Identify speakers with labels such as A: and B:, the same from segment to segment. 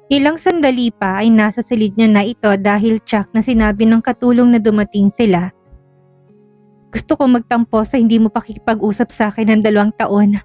A: Ilang sandali pa ay nasa silid niya na ito dahil tsak na sinabi ng katulong na dumating sila. Gusto ko magtampo sa hindi mo pakikipag-usap sa akin ng 2 taon.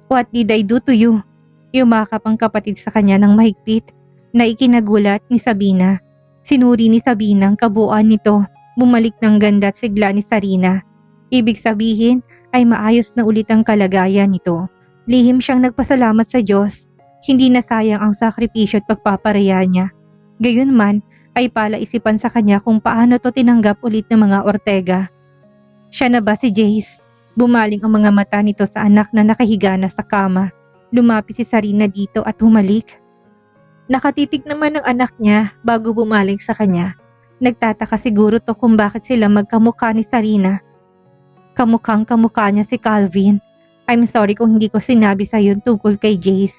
A: What did I do to you? Yumakap ang kapatid sa kanya ng mahigpit na ikinagulat ni Sabina. Sinuri ni Sabina ang kabuuan nito. Bumalik ng ganda at sigla ni Sarina. Ibig sabihin ay maayos na ulit ang kalagayan nito. Lihim siyang nagpasalamat sa Diyos. Hindi na sayang ang sakripisyo at pagpaparaya niya. Gayunman ay palaisipan sa kanya kung paano to tinanggap ulit ng mga Ortega. Siya na ba si Jace? Bumaling ang mga mata nito sa anak na nakahiga na sa kama. Lumapit si Sarina dito at humalik. Nakatitig naman ang anak niya bago bumaling sa kanya. Nagtataka siguro to kung bakit sila magkamukha ni Sarina. Kamukhang kamukha niya si Calvin. I'm sorry kung hindi ko sinabi sa iyo tungkol kay Jace.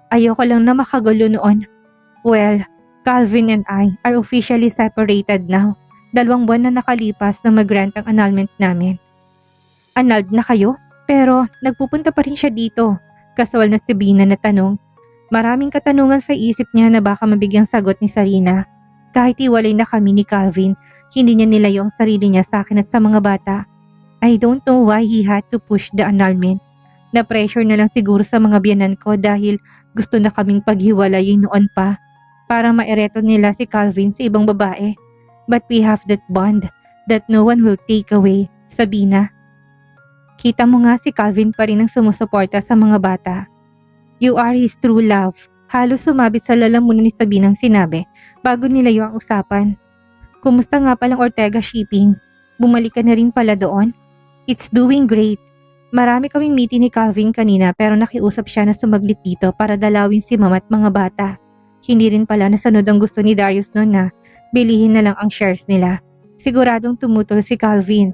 A: Ayoko lang na makagulo noon. Well, Calvin and I are officially separated now. 2 buwan na nakalipas na mag-grant ang annulment namin. Annulled na kayo? Pero nagpupunta pa rin siya dito. Kaswal na si Bina na tanong. Maraming katanungan sa isip niya na baka mabigyang sagot ni Sarina. Kahit iwalay na kami ni Calvin, hindi niya nilayo ang sarili niya sa akin at sa mga bata. I don't know why he had to push the annulment. Na-pressure na lang siguro sa mga biyanan ko dahil gusto na kaming paghiwalayin noon pa para maereto nila si Calvin sa ibang babae. But we have that bond that no one will take away, Sabina. Kita mo nga si Calvin pa rin ang sumusuporta sa mga bata. You are his true love. Halos sumabit sa lalamunan ni Sabina ang sinabi bago nilayo ang usapan. Kumusta nga palang Ortega Shipping? Bumalik ka na rin pala doon? It's doing great. Marami kaming meeting ni Calvin kanina pero nakiusap siya na sumaglit dito para dalawin si mama at mga bata. Hindi rin pala nasunod ang gusto ni Darius noon na bilihin na lang ang shares nila. Siguradong tumutol si Calvin.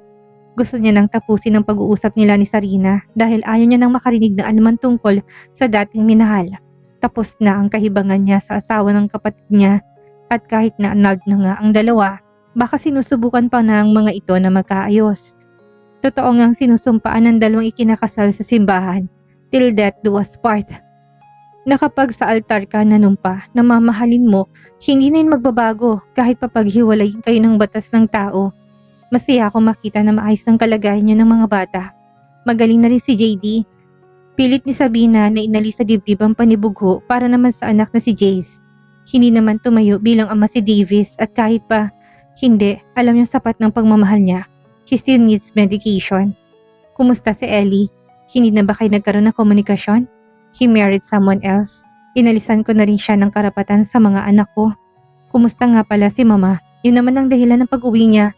A: Gusto niya nang tapusin ang pag-uusap nila ni Sarina dahil ayaw niya nang makarinig na anuman tungkol sa dating minahal. Tapos na ang kahibangan niya sa asawa ng kapatid niya at kahit na annulled na nga ang dalawa, baka sinusubukan pa ng mga ito na magkaayos. Totoo ngang sinusumpaan ng 2 ikinakasal sa simbahan, till death do us part. Na kapag sa altar ka nanumpa na mamahalin mo, hindi na yun magbabago kahit papaghiwalayin kayo ng batas ng tao. Masaya ako makita na maayos ang kalagayan niyo ng mga bata. Magaling na rin si JD. Pilit ni Sabina na inalis sa dibdib ang panibugho para naman sa anak na si Jace. Hindi naman tumayo bilang ama si Davis at kahit pa hindi, alam niyang sapat ng pagmamahal niya. She still needs medication. Kumusta si Ellie? Hindi na ba kayo nagkaroon ng komunikasyon? He married someone else. Inalisan ko na rin siya ng karapatan sa mga anak ko. Kumusta nga pala si Mama? Yun naman ang dahilan ng pag-uwi niya.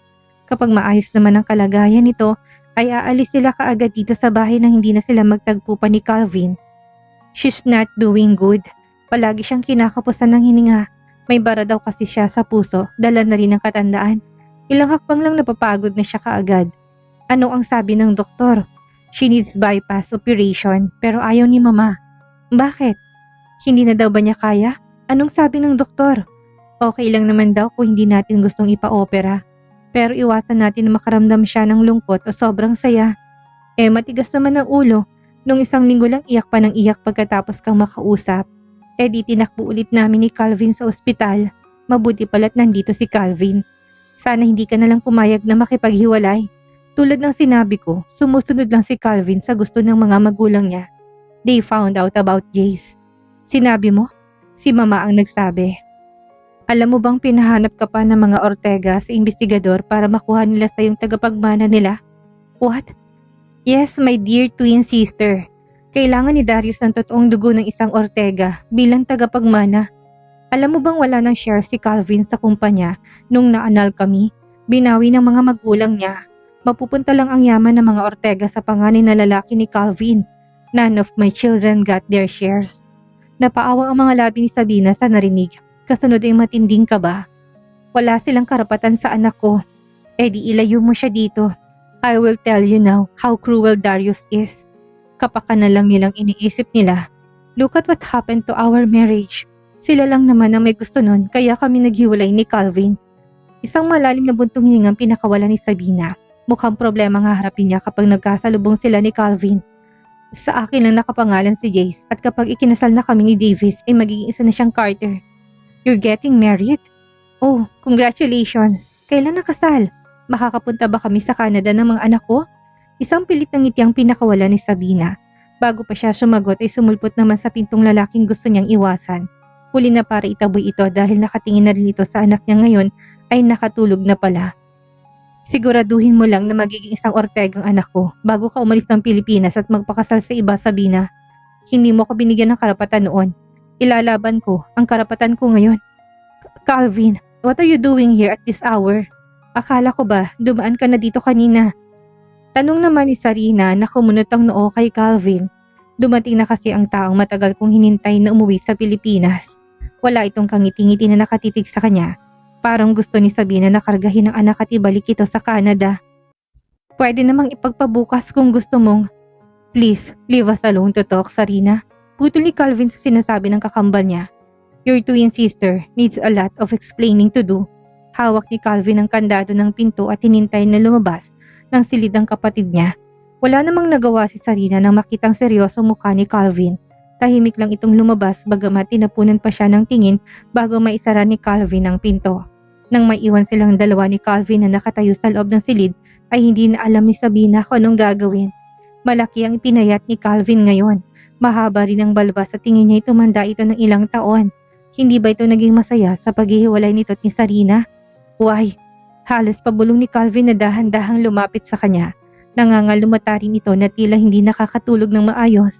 A: Kapag maayos naman ang kalagayan nito, ay aalis sila kaagad dito sa bahay nang hindi na sila magtagpo pa ni Calvin. She's not doing good. Palagi siyang kinakapusan ng hininga. May bara daw kasi siya sa puso, dala na rin ng katandaan. Ilang hakbang lang napapagod na siya kaagad. Ano ang sabi ng doktor? She needs bypass operation pero ayaw ni Mama. Bakit? Hindi na daw ba niya kaya? Anong sabi ng doktor? Okay lang naman daw kung hindi natin gustong ipa-opera. Pero iwasan natin na makaramdam siya ng lungkot o sobrang saya. Matigas naman ang ulo. Nung 1 linggo lang iyak pa ng iyak pagkatapos kang makausap. Di tinakbo ulit namin ni Calvin sa ospital. Mabuti pala't nandito si Calvin. Sana hindi ka na lang pumayag na makipaghiwalay. Tulad ng sinabi ko, sumusunod lang si Calvin sa gusto ng mga magulang niya. They found out about Jace. Sinabi mo? Si Mama ang nagsabi. Alam mo bang pinahanap ka pa ng mga Ortega sa investigador para makuha nila sa yung tagapagmana nila? What? Yes, my dear twin sister. Kailangan ni Darius ng totoong dugo ng isang Ortega bilang tagapagmana. Alam mo bang wala ng share si Calvin sa kumpanya nung na-annul kami? Binawi ng mga magulang niya. Mapupunta lang ang yaman ng mga Ortega sa panganay na lalaki ni Calvin. None of my children got their shares. Napaawa ang mga labi ni Sabina sa narinig. Kasunod ay matinding kaba. Wala silang karapatan sa anak ko. Di ilayo mo siya dito. I will tell you now how cruel Darius is. Kapaka na lang nilang iniisip nila. Look at what happened to our marriage. Sila lang naman ang may gusto nun kaya kami naghiwalay ni Calvin. Isang malalim na buntong hiningang pinakawala ni Sabina. Mukhang problema nga harapin niya kapag nagkasalubong sila ni Calvin. Sa akin lang nakapangalan si Jace at kapag ikinasal na kami ni Davis ay magiging isa na siyang Carter. You're getting married? Oh, congratulations! Kailan nakasal? Makakapunta ba kami sa Canada ng mga anak ko? Isang pilit ng ngiti ang pinakawala ni Sabina. Bago pa siya sumagot ay sumulpot naman sa pintong lalaking gusto niyang iwasan. Huli na para itaboy ito dahil nakatingin na rin ito sa anak niya ngayon ay nakatulog na pala. Siguraduhin mo lang na magiging isang Ortega ang anak ko bago ka umalis ng Pilipinas at magpakasal sa iba, Sabina. Hindi mo ko binigyan ng karapatan noon. Ilalaban ko ang karapatan ko ngayon. Calvin, what are you doing here at this hour? Akala ko ba dumaan ka na dito kanina? Tanong naman ni Sarina na kumunot ang noo kay Calvin. Dumating na kasi ang taong matagal kong hinintay na umuwi sa Pilipinas. Wala itong kangiti-ngiti na nakatitig sa kanya. Parang gusto ni Sabina na kargahin ang anak at ibalik ito sa Canada. Pwede namang ipagpabukas kung gusto mong. Please, leave us alone to talk, Sarina. Putol ni Calvin sa sinasabi ng kakambal niya. Your twin sister needs a lot of explaining to do. Hawak ni Calvin ang kandado ng pinto at hinintay na lumabas ng silid ang kapatid niya. Wala namang nagawa si Sarina nang makitang seryoso mukha ni Calvin. Tahimik lang itong lumabas bagamat tinapunan pa siya ng tingin bago maisara ni Calvin ang pinto. Nang maiwan silang dalawa ni Calvin na nakatayo sa loob ng silid ay hindi na alam ni Sabina kung anong gagawin. Malaki ang ipinayat ni Calvin ngayon. Mahaba rin ang balbas sa tingin niya tumanda ito ng ilang taon. Hindi ba ito naging masaya sa paghihiwalay nito at ni Sarina? Why? Halos pabulong ni Calvin na dahan-dahang lumapit sa kanya. Nangangalumata rin ito na tila hindi nakakatulog ng maayos.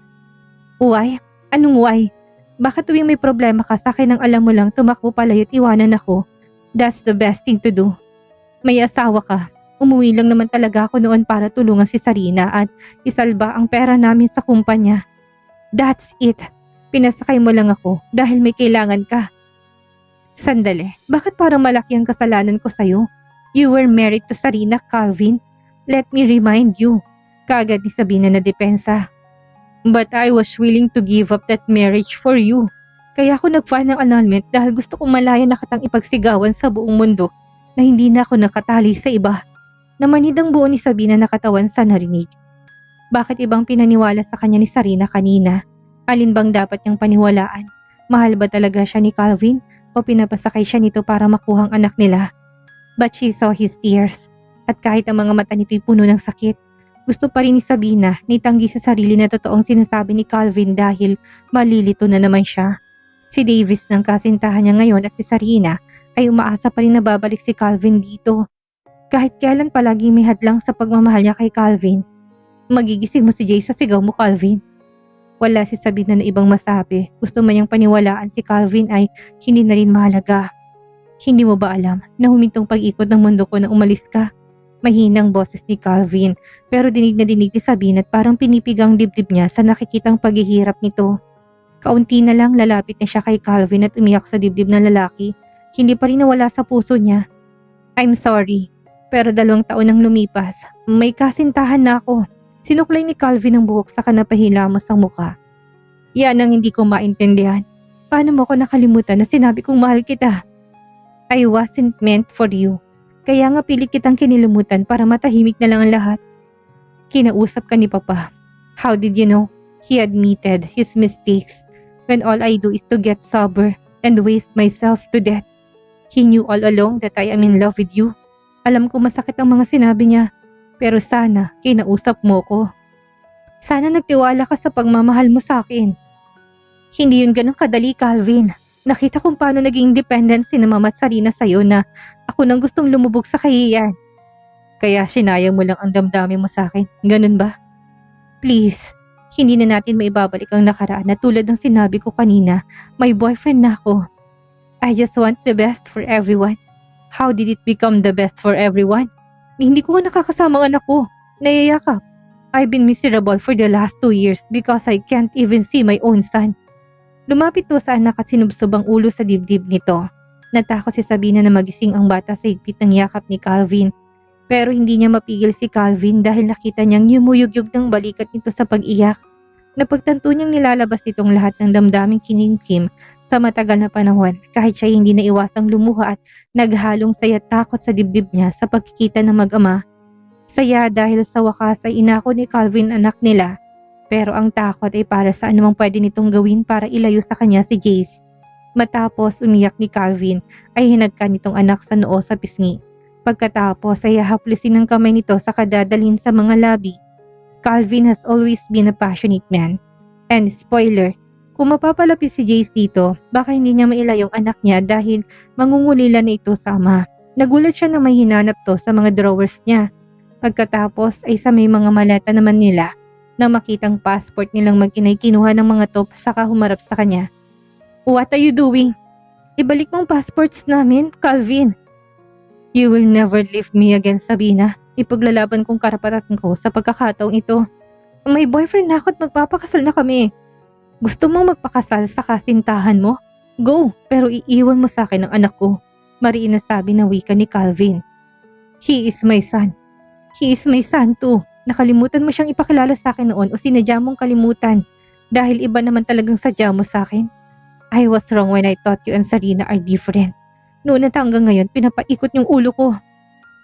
A: Why? Anong why? Bakit tuwing may problema ka sa akin ang alam mo lang tumakbo palayo at iwanan ako? That's the best thing to do. May asawa ka. Umuwi lang naman talaga ako noon para tulungan si Sarina at isalba ang pera namin sa kumpanya. That's it. Pinasakay mo lang ako dahil may kailangan ka. Sandali, bakit parang malaki ang kasalanan ko sa'yo? You were married to Sarina, Calvin. Let me remind you. Kaagad ni Sabina na depensa. But I was willing to give up that marriage for you. Kaya ako nag-file ng annulment dahil gusto kong malaya na kitang ipagsigawan sa buong mundo na hindi na ako nakatali sa iba. Namanhid ang buo ni Sabina na katawan sa narinig. Bakit ibang pinaniwala sa kanya ni Sarina kanina? Alin bang dapat niyang paniwalaan? Mahal ba talaga siya ni Calvin o pinapasakay siya nito para makuha ang anak nila? But she saw his tears. At kahit ang mga mata nito'y puno ng sakit, gusto pa rin ni Sabina nitanggi sa sarili na totoong sinasabi ni Calvin dahil malilito na naman siya. Si Davis ng kasintahan niya ngayon at si Sarina ay umaasa pa rin na babalik si Calvin dito. Kahit kailan palagi may hadlang sa pagmamahal niya kay Calvin. Magigising mo si Jay sa sigaw mo, Calvin. Wala si Sabina na ibang masabi. Gusto man niyang paniwalaan si Calvin ay hindi na rin mahalaga. Hindi mo ba alam na humintong pag-ikot ng mundo ko na umalis ka? Mahinang boses ni Calvin pero dinig na dinig ni Sabina at parang pinipigang dibdib niya sa nakikitang paghihirap nito. Kaunti na lang lalapit na siya kay Calvin at umiyak sa dibdib ng lalaki. Hindi pa rin nawala sa puso niya. I'm sorry, pero 2 taon nang lumipas. May kasintahan na ako. Sinuklay ni Calvin ang buhok sa kanapahilamos ang muka. Yan ang hindi ko maintindihan. Paano mo ko nakalimutan na sinabi kong mahal kita? I wasn't meant for you. Kaya nga pilit kitang kinilimutan para matahimik na lang ang lahat. Kinausap ka ni Papa. How did you know? He admitted his mistakes when all I do is to get sober and waste myself to death. He knew all along that I am in love with you. Alam ko masakit ang mga sinabi niya, pero sana kinausap mo ko. Sana nagtiwala ka sa pagmamahal mo sa akin. Hindi yun ganun kadali, Calvin. Nakita kong paano naging independent si Mama at Sarina sa'yo na ako nang gustong lumubog sa kahihiyan. Kaya sinayang mo lang ang damdamin mo sa akin. Ganun ba? Please, hindi na natin maibabalik ang nakaraan na tulad ng sinabi ko kanina, may boyfriend na ako. I just want the best for everyone. How did it become the best for everyone? Hindi ko nga nakakasama ang anak ko. Nayayakap. I've been miserable for the last 2 years because I can't even see my own son. Lumapit to sa anak at sinubsob ang ulo sa dibdib nito. Natakot si Sabina na magising ang bata sa higpit ng yakap ni Calvin. Pero hindi niya mapigil si Calvin dahil nakita niyang yumuyugyug ng balikat nito sa pag-iyak. Napagtanto niyang nilalabas nitong lahat ng damdaming kinimkim sa matagal na panahon kahit siya hindi naiwasang lumuha at naghalong saya takot sa dibdib niya sa pagkikita ng mag-ama. Saya dahil sa wakas ay inako ni Calvin anak nila. Pero ang takot ay para sa anumang pwede nitong gawin para ilayo sa kanya si Jace. Matapos umiyak ni Calvin ay hinagka nitong anak sa noo sa pisngi. Pagkatapos ay hahaplusin ng kamay nito sa kadadalhin sa mga labi. Calvin has always been a passionate man. And spoiler, kung mapapalapit si Jace dito, baka hindi niya mailayong anak niya dahil mangungulila na ito sa ama. Nagulat siya na may hinanap to sa mga drawers niya. Pagkatapos ay sa may mga maleta naman nila. Nang makitang passport nilang mag-inay kinuha ng mga to saka humarap sa kanya. What are you doing? Ibalik mong passports namin, Calvin. You will never leave me again, Sabina. Ipaglalaban kong karapatan ko sa pagkakataong ito. May boyfriend na ako at magpapakasal na kami. Gusto mong magpakasal sa kasintahan mo? Go, pero iiwan mo sa akin ang anak ko. Mariin na sabi na wika ni Calvin. He is my son. He is my son too. Nakalimutan mo siyang ipakilala sa akin noon o sinadya mong kalimutan dahil iba naman talagang sadya mo sa akin. I was wrong when I thought you and Sarina are different. Noon at hanggang ngayon, pinapaikot yung ulo ko.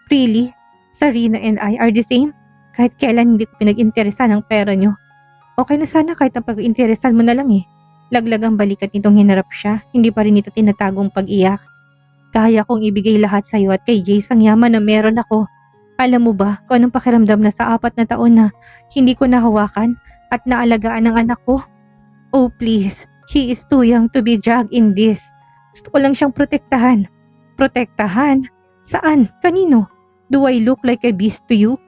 A: Really? Sarina and I are the same? Kahit kailan hindi ko pinag-interesan ang pera nyo. Okay na sana kahit ang pag-interesan mo na lang eh. Laglag ang balikat nitong hinarap siya, hindi pa rin ito tinatagong pag-iyak. Kaya kong ibigay lahat sa iyo at kay Jace ang yaman na meron ako. Alam mo ba kung anong pakiramdam na sa 4 na taon na hindi ko nahawakan at naalagaan ang anak ko? Oh please, he is too young to be dragged in this. Gusto ko lang siyang protektahan. Protektahan? Saan? Kanino? Do I look like a beast to you?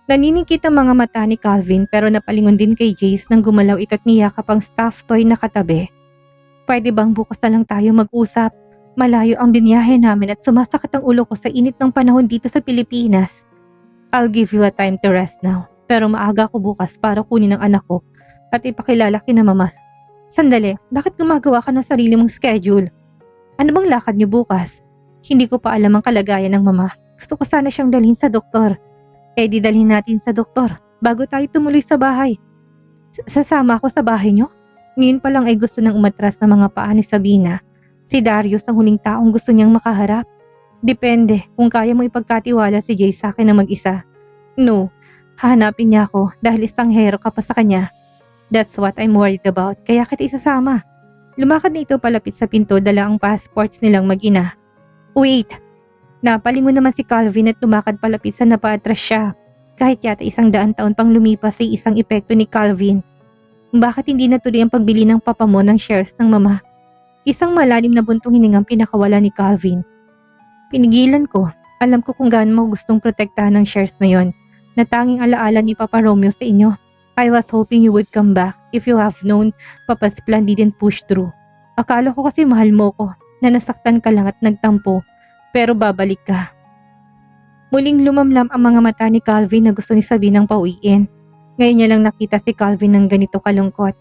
A: Naniningkit ang mga mata ni Calvin pero napalingon din kay Jace nang gumalaw ito at niyakap ang stuffed toy na katabi. Pwede bang bukas na lang tayo mag-usap? Malayo ang binyahe namin at sumasakit ang ulo ko sa init ng panahon dito sa Pilipinas. I'll give you a time to rest now. Pero maaga ko bukas para kunin ang anak ko at ipakilala kina mama. Sandali, bakit gumagawa ka ng sarili mong schedule? Ano bang lakad niyo bukas? Hindi ko pa alam ang kalagayan ng mama. Gusto ko sana siyang dalhin sa doktor. Eh di dalhin natin sa doktor bago tayo tumuloy sa bahay. Sasama ako sa bahay niyo? Ngayon pa lang ay gusto nang umatras sa mga paa ni Sabina. Si Darius ang huling taong gusto niyang makaharap. Depende kung kaya mo ipagkatiwala si Jay sa akin na mag-isa. No, hahanapin niya ako dahil istanghero ka pa sa kanya. That's what I'm worried about, kaya kita isasama. Lumakad na ito palapit sa pinto, dala ang passports nilang mag-ina. Wait! Napalingon naman si Calvin at lumakad palapit sa napaatras siya. Kahit yata 100 taon pang lumipas ay isang epekto ni Calvin. Bakit hindi natuloy ang pagbili ng papa mo ng shares ng mama? Isang malalim na buntong hiningang pinakawala ni Calvin. Pinigilan ko. Alam ko kung gaano mo gustong protektahan ng shares na yon, na tanging alaala ni Papa Romeo sa inyo. I was hoping you would come back if you have known Papa's plan didn't push through. Akala ko kasi mahal mo ko, na nasaktan ka lang at nagtampo, pero babalik ka. Muling lumamlam ang mga mata ni Calvin na gusto ni Sabinang pauwiin. Ngayon niya lang nakita si Calvin ng ganito kalungkot.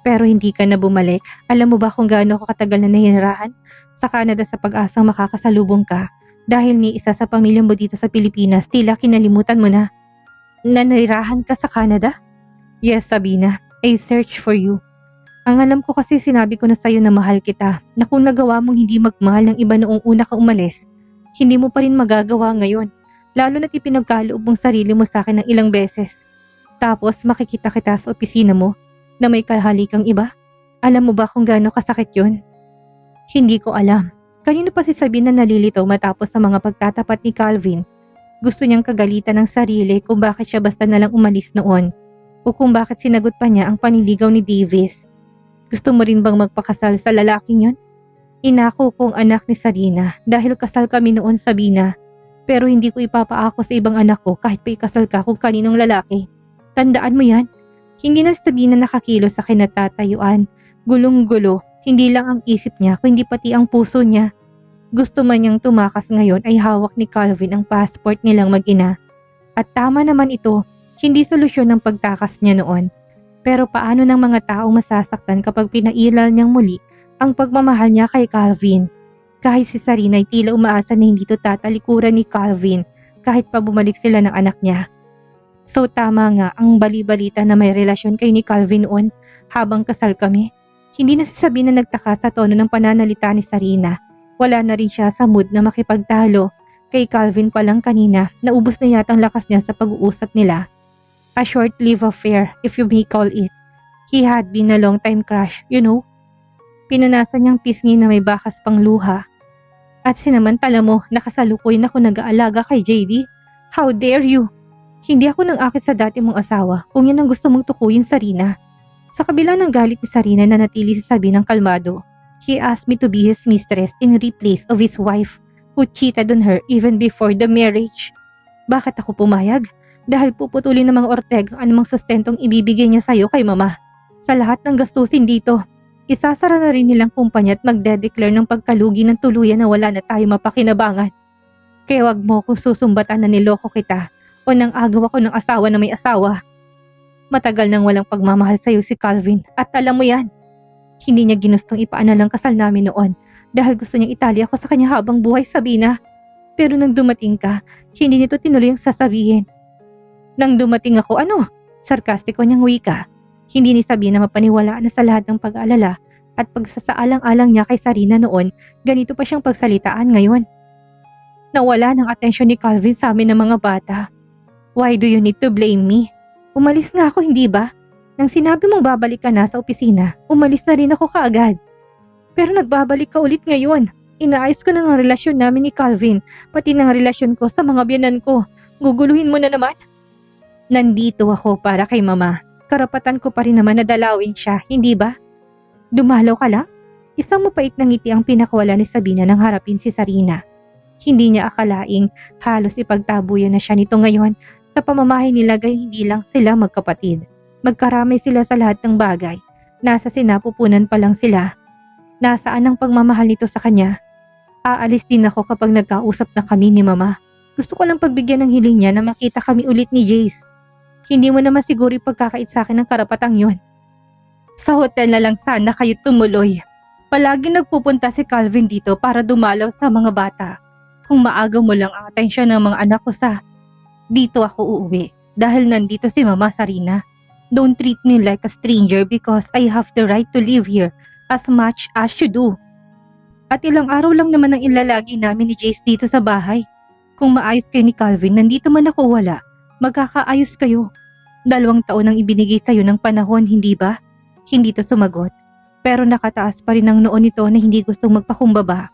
A: Pero hindi ka na bumalik. Alam mo ba kung gaano ako katagal na nahinirahan sa Canada sa pag-asang makakasalubong ka? Dahil ni isa sa pamilya mo dito sa Pilipinas, tila kinalimutan mo na. Nanirahan ka sa Canada? Yes, Sabina. I search for you. Ang alam ko kasi sinabi ko na sa'yo na mahal kita, na kung nagawa mong hindi magmahal ng iba noong una ka umalis, hindi mo pa rin magagawa ngayon. Lalo na't ipinagkaloob mong sarili mo sa akin ng ilang beses. Tapos makikita kita sa opisina mo na may kahalikang iba? Alam mo ba kung gaano kasakit yun? Hindi ko alam. Kanino pa si Sabina nalilitaw matapos sa mga pagtatapat ni Calvin? Gusto niyang kagalitan ng sarili kung bakit siya basta nalang umalis noon o kung bakit sinagot pa niya ang paniligaw ni Davis. Gusto mo rin bang magpakasal sa lalaking yun? Inako kong anak ni Sarina dahil kasal kami noon, Sabina. Pero hindi ko ipapaako sa ibang anak ko kahit pa ikasal ka kung kaninong lalaki. Tandaan mo yan. Hindi na Sabina nakakilo sa kinatatayuan. Gulong-gulo, hindi lang ang isip niya kundi pati ang puso niya. Gusto man niyang tumakas ngayon ay hawak ni Calvin ang passport nilang mag-ina. At tama naman ito, hindi solusyon ang pagtakas niya noon. Pero paano ng mga taong masasaktan kapag pinairal niyang muli ang pagmamahal niya kay Calvin? Kahit si Sarina ay tila umaasa na hindi ito tatalikuran ni Calvin kahit pa bumalik sila ng anak niya. So tama nga ang bali-balita na may relasyon kayo ni Calvin noon habang kasal kami. Hindi na sasabihin na nagtaka sa tono ng pananalita ni Sarina. Wala na rin siya sa mood na makipagtalo. Kay Calvin pa lang kanina, naubos na yata ang lakas niya sa pag-uusap nila. A short-lived affair, if you may call it. He had been a long-time crush, you know. Pinunasan niyang pisngi na may bakas pang luha. At sinamantala mo, nakasalukuyan ako nag-aalaga kay JD. How dare you? Hindi ako nang akit sa dati mong asawa kung yan ang gusto mong tukuyin, Sarina. Sa kabila ng galit ni Sarina na natili sa sabi ng kalmado, he asked me to be his mistress in replace of his wife who cheated on her even before the marriage. Bakit ako pumayag? Dahil puputulin ng mga Ortega ang anumang sustentong ibibigay niya sa'yo kay mama. Sa lahat ng gastusin dito, isasara na rin nilang kumpanya at magde-declare ng pagkalugi ng tuluyan na wala na tayo mapakinabangan. Kaya wag mo kung susumbatan na niloko kita o nang agaw ako ng asawa na may asawa. Matagal nang walang pagmamahal sa'yo si Calvin at alam mo yan. Hindi niya ginustong ipaanalang kasal namin noon dahil gusto niyang itali ako sa kanya habang buhay, Sabina. Pero nang dumating ka, hindi nito tinuloy ang sasabihin. Nang dumating ako, ano? Sarkastiko niyang wika. Hindi ni Sabina mapaniwalaan na sa lahat ng pag-aalala at pagsasaalang-alang niya kay Sarina noon, ganito pa siyang pagsalitaan ngayon. Nawala ng atensyon ni Calvin sa amin ng mga bata. Why do you need to blame me? Umalis nga ako, hindi ba? Nang sinabi mong babalik ka na sa opisina, umalis na rin ako kaagad. Pero nagbabalik ka ulit ngayon. Inaayos ko na ng relasyon namin ni Calvin, pati ng relasyon ko sa mga biyanan ko. Guguluhin mo na naman? Nandito ako para kay mama. Karapatan ko pa rin naman na dalawin siya, hindi ba? Dumalaw ka lang? Isang mapait na ngiti ang pinakawala ni Sabina nang harapin si Sarina. Hindi niya akalaing halos ipagtabuyan na siya nito ngayon. Sa pamamahay nila gay hindi lang sila magkapatid. Magkaramay sila sa lahat ng bagay. Nasa sinapupunan pa lang sila. Nasaan ang pagmamahal nito sa kanya? Aalis din ako kapag nagkausap na kami ni mama. Gusto ko lang pagbigyan ng hiling niya na makita kami ulit ni Jace. Hindi mo naman siguro ipagkakait sa akin ng karapatang yon. Sa hotel na lang sana kayo tumuloy. Palagi nagpupunta si Calvin dito para dumalaw sa mga bata. Kung maagaw mo lang ang atensyon ng mga anak ko sa... Dito ako uuwi dahil nandito si Mama Sarina. Don't treat me like a stranger because I have the right to live here as much as you do. At ilang araw lang naman ang ilalagi namin ni Jace dito sa bahay. Kung maayos kayo ni Calvin, nandito man ako wala. Magkakaayos kayo. 2 taon ang ibinigay sa'yo ng panahon, hindi ba? Hindi to sumagot. Pero nakataas pa rin ang noon nito na hindi gustong magpakumbaba.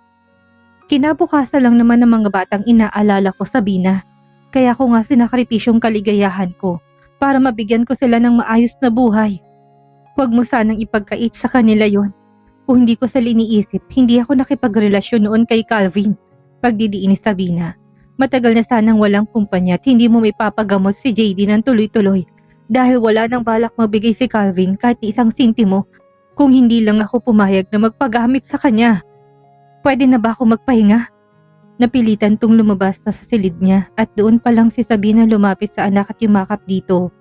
A: Kinabukasan lang naman ng mga batang inaalala ko, Sabina. Kaya ko nga sinakripisyong kaligayahan ko para mabigyan ko sila ng maayos na buhay. Huwag mo sanang ipagkait sa kanila yon. Kung hindi ko sila iniisip, hindi ako nakipagrelasyon noon kay Calvin. Pagdidiin ni Sabina. Matagal na sanang walang kumpanya at hindi mo may papagamot si JD ng tuloy-tuloy dahil wala nang balak magbigay si Calvin kahit isang sintimo kung hindi lang ako pumayag na magpagamit sa kanya. Pwede na ba ako magpahinga? Napilitan tong lumabas sa silid niya at doon pa lang si Sabina lumapit sa anak at yumakap dito.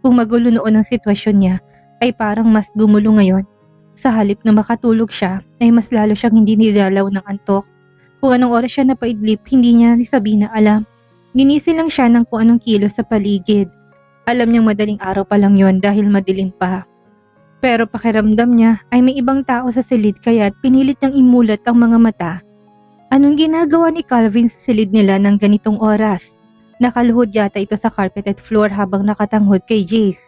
A: Kung magulo noon ang sitwasyon niya ay parang mas gumulo ngayon. Sa halip na makatulog siya ay mas lalo siyang hindi nilalaw ng antok. Kung anong oras siya napaidlip, hindi niya ni Sabina alam. Ginising lang siya ng kung anong kilos sa paligid. Alam niyang madaling araw pa lang yon dahil madilim pa. Pero pakiramdam niya ay may ibang tao sa silid kaya't pinilit niyang imulat ang mga mata. Anong ginagawa ni Calvin sa silid nila ng ganitong oras? Nakaluhod yata ito sa carpeted floor habang nakatanghod kay Jace.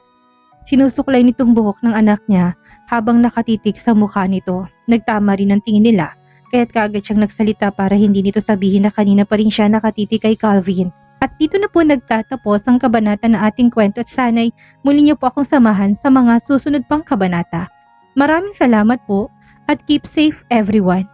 A: Sinusuklay nitong buhok ng anak niya habang nakatitig sa mukha nito. Nagtama rin ang tingin nila kaya't kaagad siyang nagsalita para hindi nito sabihin na kanina pa rin siya nakatitig kay Calvin. At dito na po nagtatapos ang kabanata na ating kwento at sana'y muli niyo po akong samahan sa mga susunod pang kabanata. Maraming salamat po at keep safe everyone.